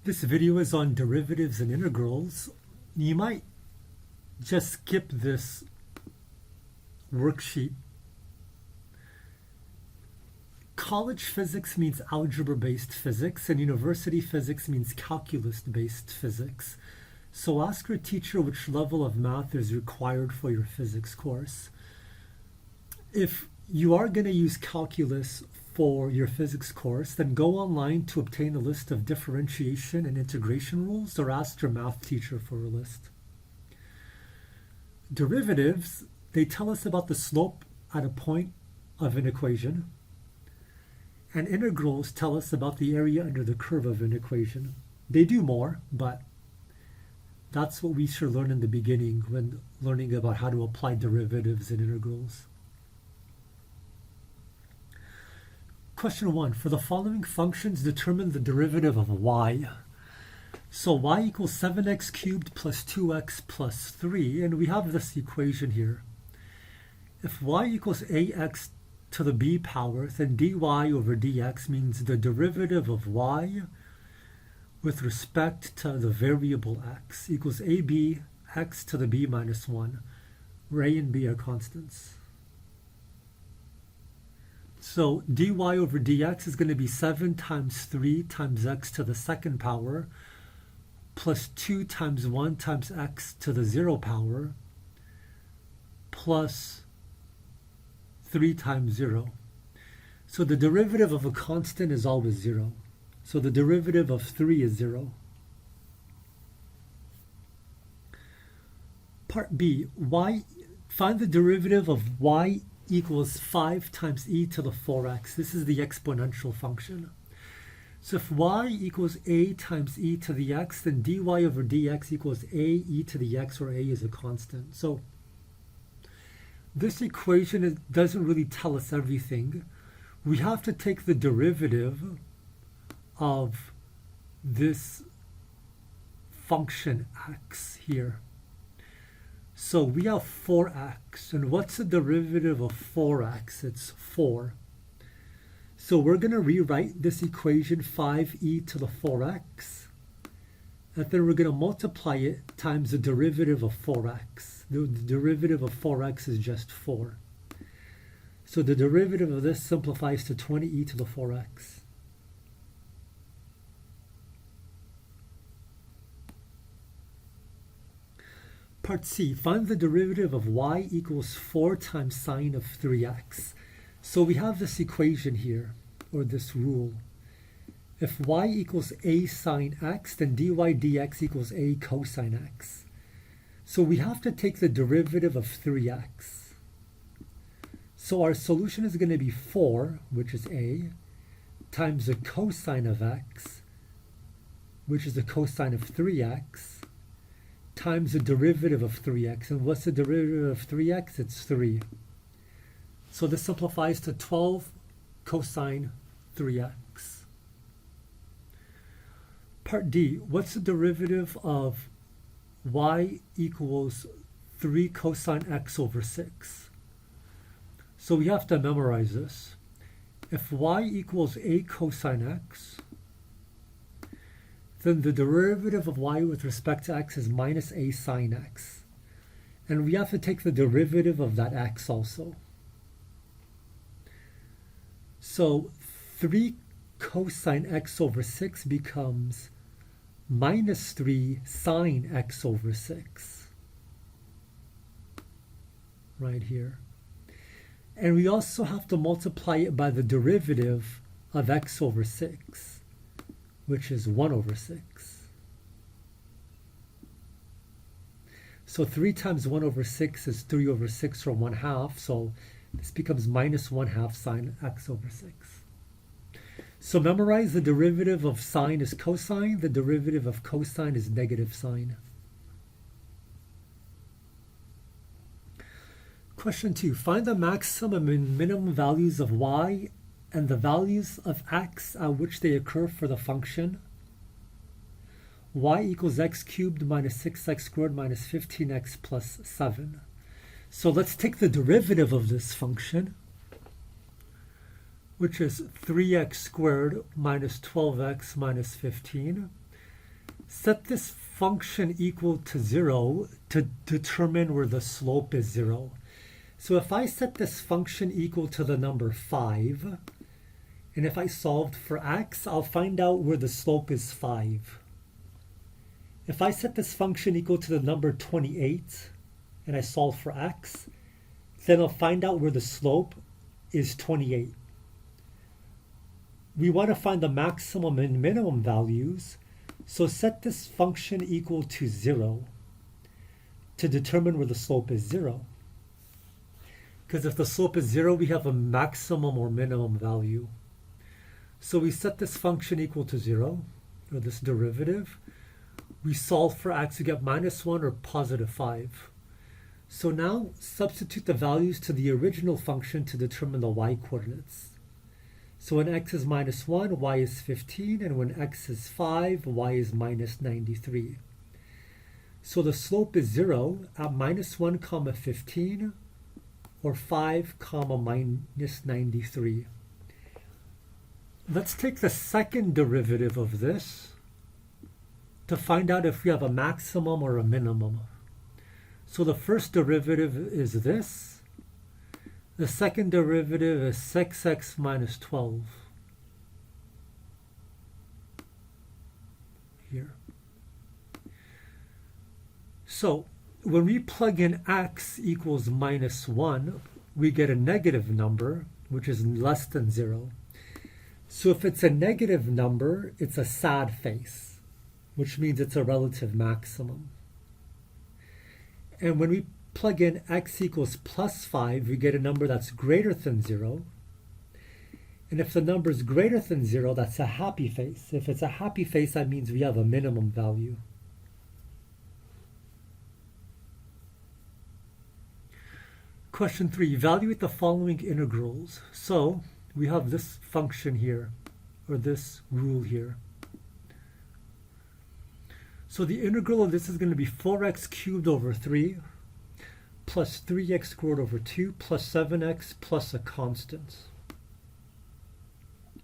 This video is on derivatives and integrals. You might just skip this worksheet. College physics means algebra-based physics, and university physics means calculus-based physics. So ask your teacher which level of math is required for your physics course. If you are going to use calculus for your physics course, then go online to obtain a list of differentiation and integration rules, or ask your math teacher for a list. Derivatives, they tell us about the slope at a point of an equation, and integrals tell us about the area under the curve of an equation. They do more, but that's what we should learn in the beginning when learning about how to apply derivatives and integrals. Question 1. For the following functions, determine the derivative of y. So y equals 7x cubed plus 2x plus 3, and we have this equation here. If y equals ax to the b power, then dy over dx means the derivative of y with respect to the variable x equals ab x to the b minus 1, where a and b are constants. So dy over dx is going to be 7 times 3 times x to the second power plus 2 times 1 times x to the 0 power plus 3 times 0. So the derivative of a constant is always 0. So the derivative of 3 is 0. Part B, find the derivative of y equals 5 times e to the 4x. This is the exponential function. So if y equals a times e to the x, then dy over dx equals a e to the x, where a is a constant. So this equation doesn't really tell us everything. We have to take the derivative of this function x here. So we have 4x, and what's the derivative of 4x? It's 4. So we're going to rewrite this equation 5e to the 4x, and then we're going to multiply it times the derivative of 4x. The derivative of 4x is just 4. So the derivative of this simplifies to 20e to the 4x. Part C, find the derivative of y equals 4 times sine of 3x. So we have this equation here, or this rule. If y equals a sine x, then dy dx equals a cosine x. So we have to take the derivative of 3x. So our solution is going to be 4, which is a, times the cosine of x, which is the cosine of 3x, times the derivative of 3x. And what's the derivative of 3x? It's 3. So this simplifies to 12 cosine 3x. Part D, what's the derivative of y equals 3 cosine x over 6? So we have to memorize this. If y equals a cosine x, then the derivative of y with respect to x is minus a sine x. And we have to take the derivative of that x also. So 3 cosine x over 6 becomes minus 3 sine x over 6. Right here. And we also have to multiply it by the derivative of x over 6, which is 1 over 6. So 3 times 1 over 6 is 3 over 6, or 1/2. So this becomes minus 1/2 sine x over 6. So memorize the derivative of sine is cosine. The derivative of cosine is negative sine. Question 2. Find the maximum and minimum values of y and the values of x at which they occur for the function y equals x cubed minus 6x squared minus 15x plus 7. So let's take the derivative of this function, which is 3x squared minus 12x minus 15. Set this function equal to 0 to determine where the slope is 0. So if I set this function equal to the number 5, and if I solved for x, I'll find out where the slope is 5. If I set this function equal to the number 28, and I solve for x, then I'll find out where the slope is 28. We want to find the maximum and minimum values, so set this function equal to 0 to determine where the slope is 0. Because if the slope is 0, we have a maximum or minimum value. So we set this function equal to 0, or this derivative. We solve for x to get -1 or positive 5. So now substitute the values to the original function to determine the y-coordinates. So when x is -1, y is 15, and when x is 5, y is -93. So the slope is 0 at -1 comma 15, or 5 comma -93. Let's take the second derivative of this to find out if we have a maximum or a minimum. So the first derivative is this. The second derivative is 6x minus 12. Here. So when we plug in x equals -1, we get a negative number, which is less than 0. So if it's a negative number, it's a sad face, which means it's a relative maximum. And when we plug in x equals +5, we get a number that's greater than 0. And if the number is greater than 0, that's a happy face. If it's a happy face, that means we have a minimum value. Question 3, evaluate the following integrals. So we have this function here, or this rule here. So the integral of this is going to be 4x cubed over 3 plus 3x squared over 2 plus 7x plus a constant.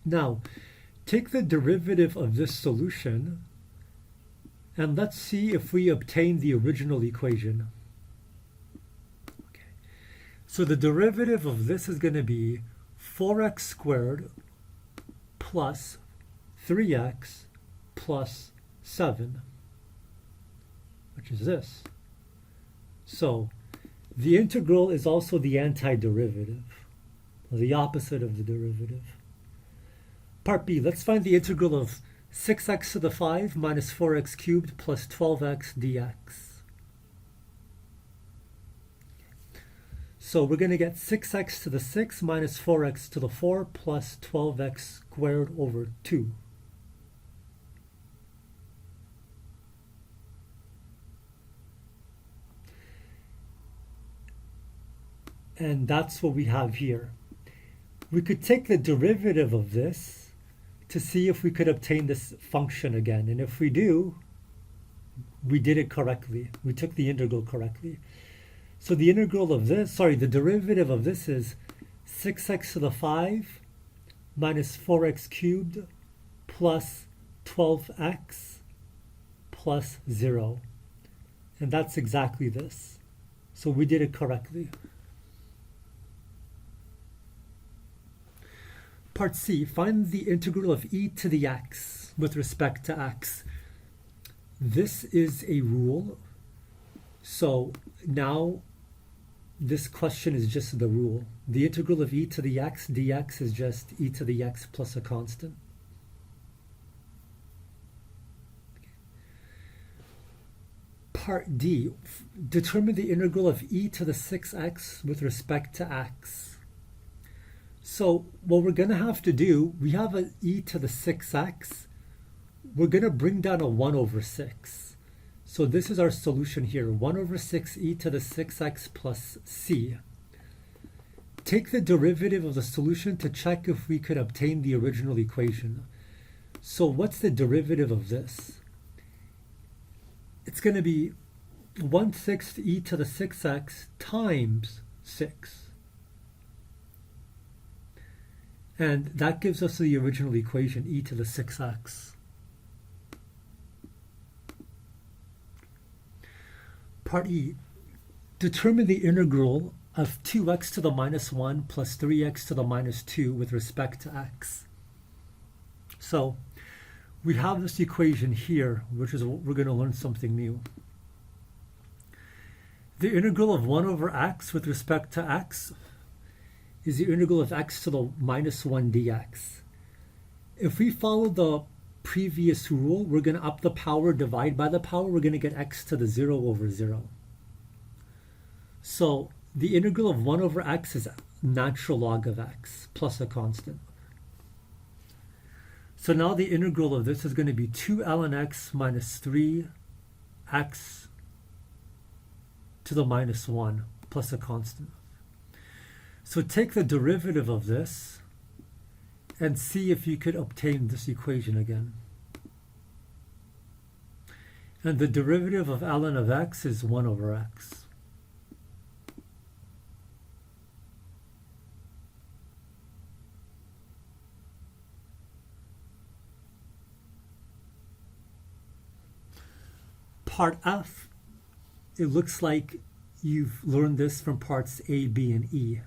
Now, take the derivative of this solution and let's see if we obtain the original equation. Okay. So the derivative of this is going to be 4x squared plus 3x plus 7, which is this. So the integral is also the antiderivative, or the opposite of the derivative. Part B, let's find the integral of 6x to the 5 minus 4x cubed plus 12x dx. So we're going to get 6x to the 6 minus 4x to the 4 plus 12x squared over 2. And that's what we have here. We could take the derivative of this to see if we could obtain this function again. And if we do, we did it correctly. We took the integral correctly. So the integral of this, the derivative of this is 6x to the 5 minus 4x cubed plus 12x plus 0. And that's exactly this. So we did it correctly. Part C, find the integral of e to the x with respect to x. This is a rule. So now this question is just the rule. The integral of e to the x dx is just e to the x plus a constant. Part D, determine the integral of e to the 6x with respect to x. So what we're going to have to do, we have an e to the 6x. We're going to bring down a 1 over 6. So this is our solution here, 1 over 6 e to the 6x plus c. Take the derivative of the solution to check if we could obtain the original equation. So what's the derivative of this? It's going to be 1/6 e to the 6x times 6. And that gives us the original equation, e to the 6x. Part E, determine the integral of 2x to the minus 1 plus 3x to the minus 2 with respect to x. So we have this equation here, which is what we're going to learn something new. The integral of 1 over x with respect to x is the integral of x to the minus 1 dx. If we follow the previous rule, we're going to up the power, divide by the power, we're going to get x to the 0 over 0. So the integral of 1 over x is natural log of x plus a constant. So now the integral of this is going to be 2 ln x minus 3x to the minus 1 plus a constant. So take the derivative of this and see if you could obtain this equation again. And the derivative of ln of x is 1 over x. Part F, it looks like you've learned this from parts A, B, and E.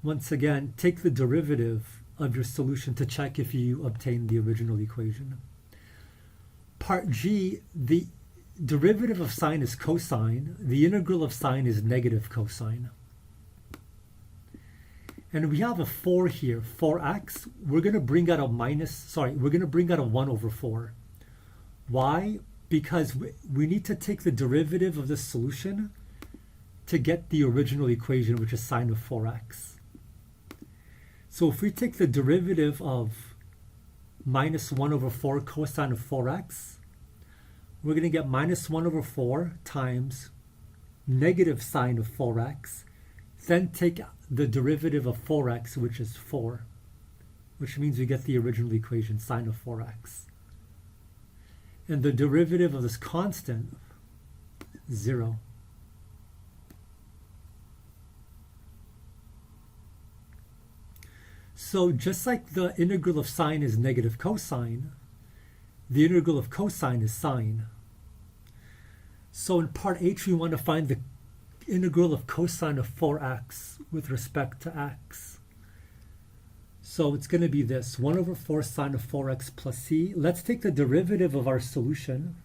Once again, take the derivative of your solution to check if you obtain the original equation. Part G, the derivative of sine is cosine. The integral of sine is negative cosine. And we have a 4 here, 4x. We're going to bring out a we're going to bring out a 1 over 4. Why? Because we need to take the derivative of this solution to get the original equation, which is sine of 4x. So if we take the derivative of minus 1 over 4 cosine of 4x, we're going to get minus 1 over 4 times negative sine of 4x. Then take the derivative of 4x, which is 4, which means we get the original equation, sine of 4x. And the derivative of this constant, 0. So just like the integral of sine is negative cosine, the integral of cosine is sine. So in part H, we want to find the integral of cosine of 4x with respect to x. So it's going to be this, 1 over 4 sine of 4x plus c. Let's take the derivative of our solution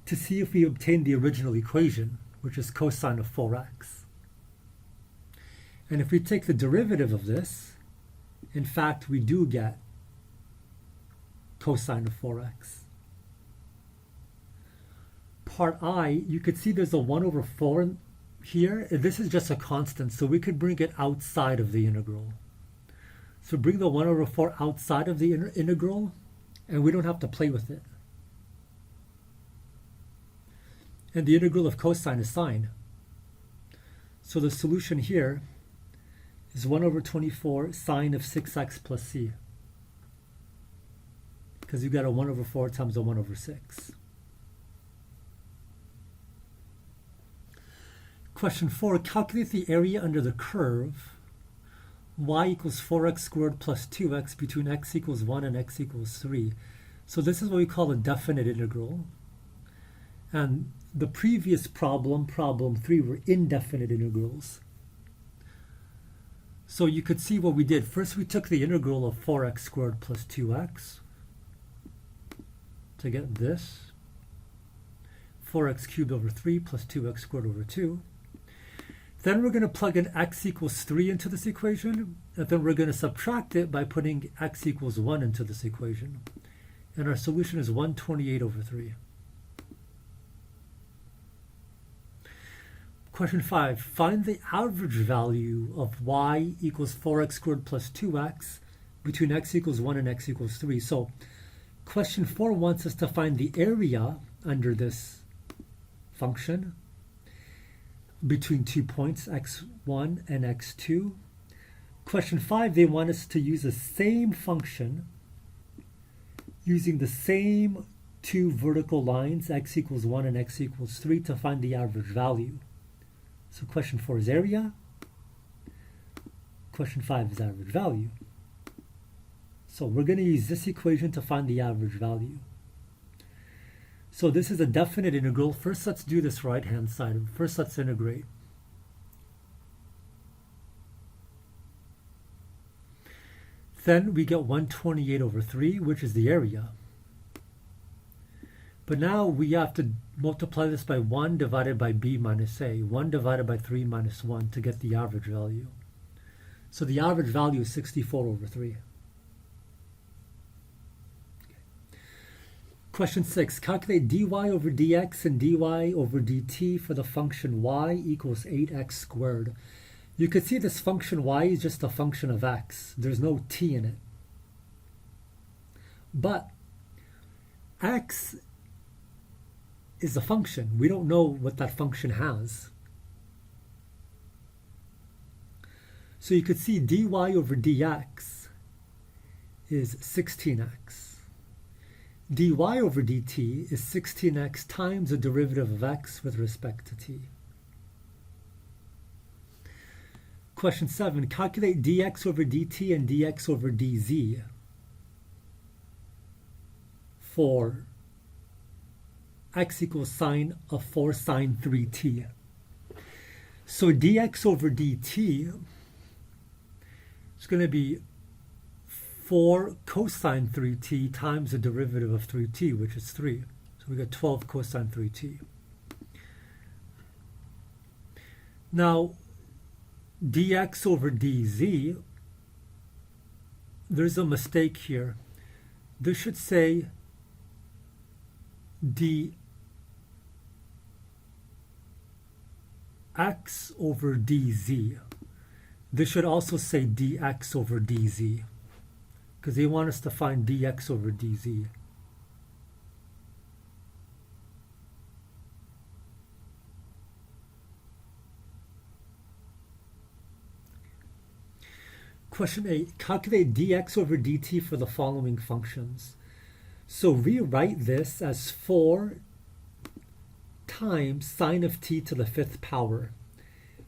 to see if we obtain the original equation, which is cosine of 4x. And if we take the derivative of this, in fact, we do get cosine of 4x. Part I, you could see there's a 1 over 4 here. This is just a constant, so we could bring it outside of the integral. So bring the 1 over 4 outside of the integral, and we don't have to play with it. And the integral of cosine is sine. So the solution here is 1 over 24 sine of 6x plus c. Because you've got a 1 over 4 times a 1 over 6. Question 4, calculate the area under the curve y equals 4x squared plus 2x between x equals 1 and x equals 3. So this is what we call a definite integral. And the previous problem, problem 3, were indefinite integrals. So you could see what we did. First we took the integral of 4x squared plus 2x to get this. 4x cubed over 3 plus 2x squared over 2. Then we're going to plug in x equals 3 into this equation, and then we're going to subtract it by putting x equals 1 into this equation. And our solution is 128 over 3. Question 5, find the average value of y equals 4x squared plus 2x between x equals 1 and x equals 3. So question 4 wants us to find the area under this function between 2 points, x1 and x2. Question 5, they want us to use the same function using the same 2 vertical lines, x equals 1 and x equals 3, to find the average value. So question 4 is area. Question 5 is average value. So we're going to use this equation to find the average value. So this is a definite integral. First, let's do this right-hand side. First, let's integrate. Then we get 128 over 3, which is the area. But now we have to multiply this by 1 divided by b minus a, 1 divided by 3 minus 1 to get the average value. So the average value is 64 over 3. Question 6. Calculate dy over dx and dy over dt for the function y equals 8x squared. You could see this function y is just a function of x. There's no t in it. But x is a function. We don't know what that function has. So you could see dy over dx is 16x. dy over dt is 16x times the derivative of x with respect to t. Question 7. Calculate dx over dt and dx over dz for x equals sine of 4 sine 3t. So dx over dt is going to be 4 cosine 3t times the derivative of 3t, which is 3. So we got 12 cosine 3t. Now, dx over dz, there's a mistake here. This should say dx over dz. This should also say dx over dz, because they want us to find dx over dz. Question 8. Calculate dx over dt for the following functions. So rewrite this as 4 times sine of t to the 5th power.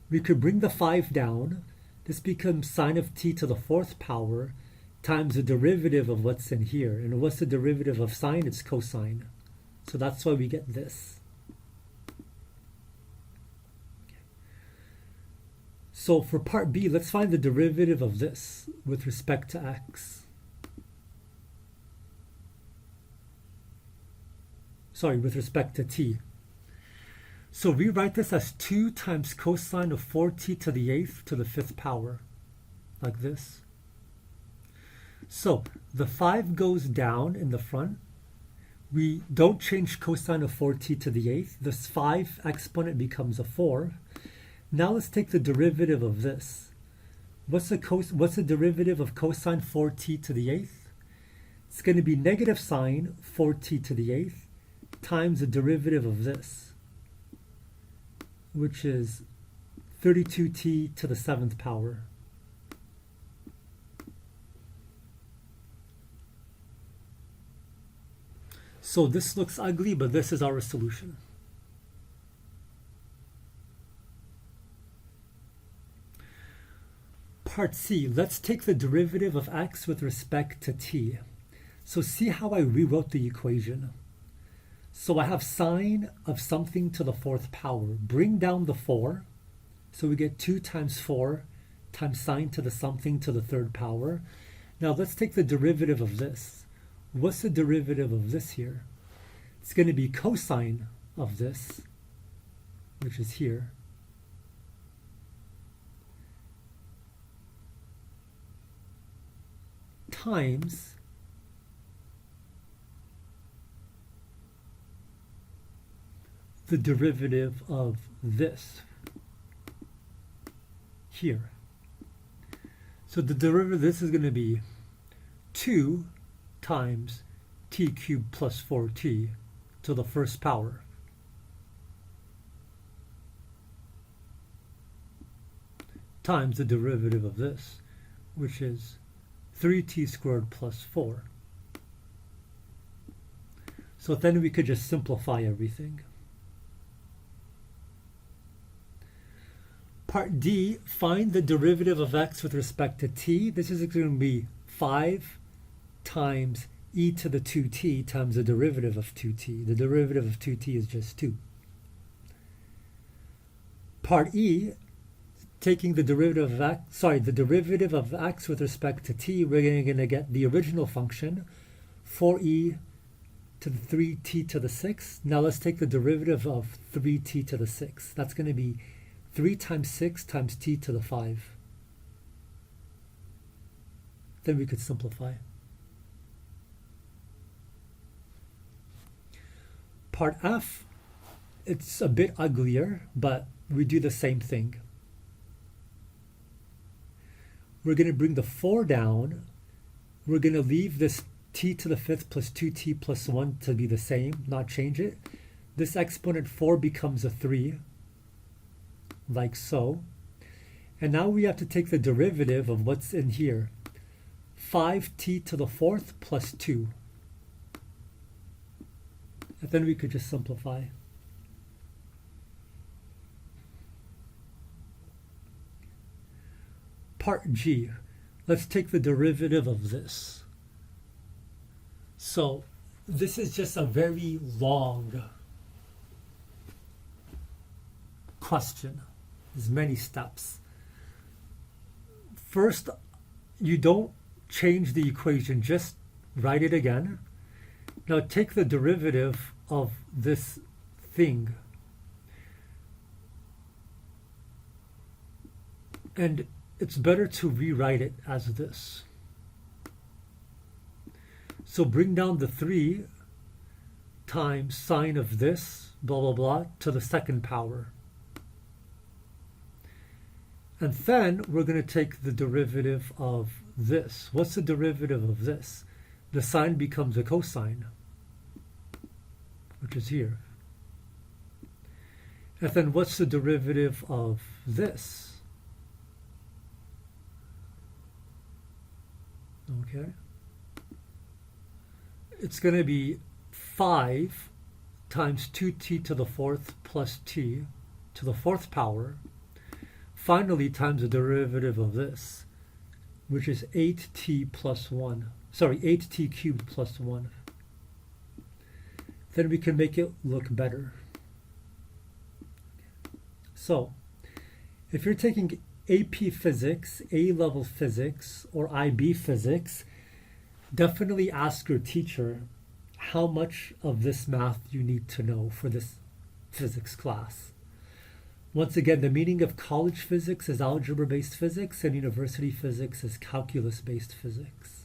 We could bring the 5 down. This becomes sine of t to the 4th power times the derivative of what's in here. And what's the derivative of sine? It's cosine. So that's why we get this. So for part B, let's find the derivative of this with respect to x. Sorry, with respect to t. So rewrite this as 2 times cosine of 4t to the 8th to the 5th power, like this. So the 5 goes down in the front. We don't change cosine of 4t to the 8th. This 5 exponent becomes a 4. Now let's take the derivative of this. What's the derivative of cosine 4t to the 8th? It's going to be negative sine 4t to the 8th times the derivative of this, which is 32t to the 7th power. So this looks ugly, but this is our solution. Part C, let's take the derivative of x with respect to t. So see how I rewrote the equation. So I have sine of something to the 4th power. Bring down the 4. So we get 2 times 4 times sine to the something to the 3rd power. Now let's take the derivative of this. What's the derivative of this here? It's going to be cosine of this, which is here, times the derivative of this here. So the derivative of this is going to be 2 times t cubed plus 4t to the 1st power. Times the derivative of this, which is 3t squared plus 4. So then we could just simplify everything. Part D, find the derivative of x with respect to t. This is going to be 5 times e to the 2t times the derivative of 2t. The derivative of 2t is just 2. Part E, taking the derivative of x with respect to t, we're going to get the original function, 4e to the 3t to the 6. Now let's take the derivative of 3t to the 6. That's going to be 3 times 6 times t to the 5. Then we could simplify. Part F, it's a bit uglier, but we do the same thing. We're going to bring the 4 down. We're going to leave this t to the 5th plus 2t plus 1 to be the same, not change it. This exponent 4 becomes a 3, like so. And now we have to take the derivative of what's in here. 5t to the 4th plus 2. And then we could just simplify. Part G, let's take the derivative of this. So this is just a very long question. There's many steps. First, you don't change the equation, just write it again. Now take the derivative of this thing. And it's better to rewrite it as this. So bring down the 3 times sine of this, blah, blah, blah, to the 2nd power. And then we're going to take the derivative of this. What's the derivative of this? The sine becomes a cosine, which is here. And then what's the derivative of this? Okay. It's going to be 5 times 2t to the 4th plus t to the 4th power. Finally, times the derivative of this, which is 8t plus 1. Sorry, 8t cubed plus 1. Then we can make it look better. So, if you're taking AP Physics, A-level Physics, or IB Physics, definitely ask your teacher how much of this math you need to know for this physics class. Once again, the meaning of college physics is algebra-based physics, and university physics is calculus-based physics.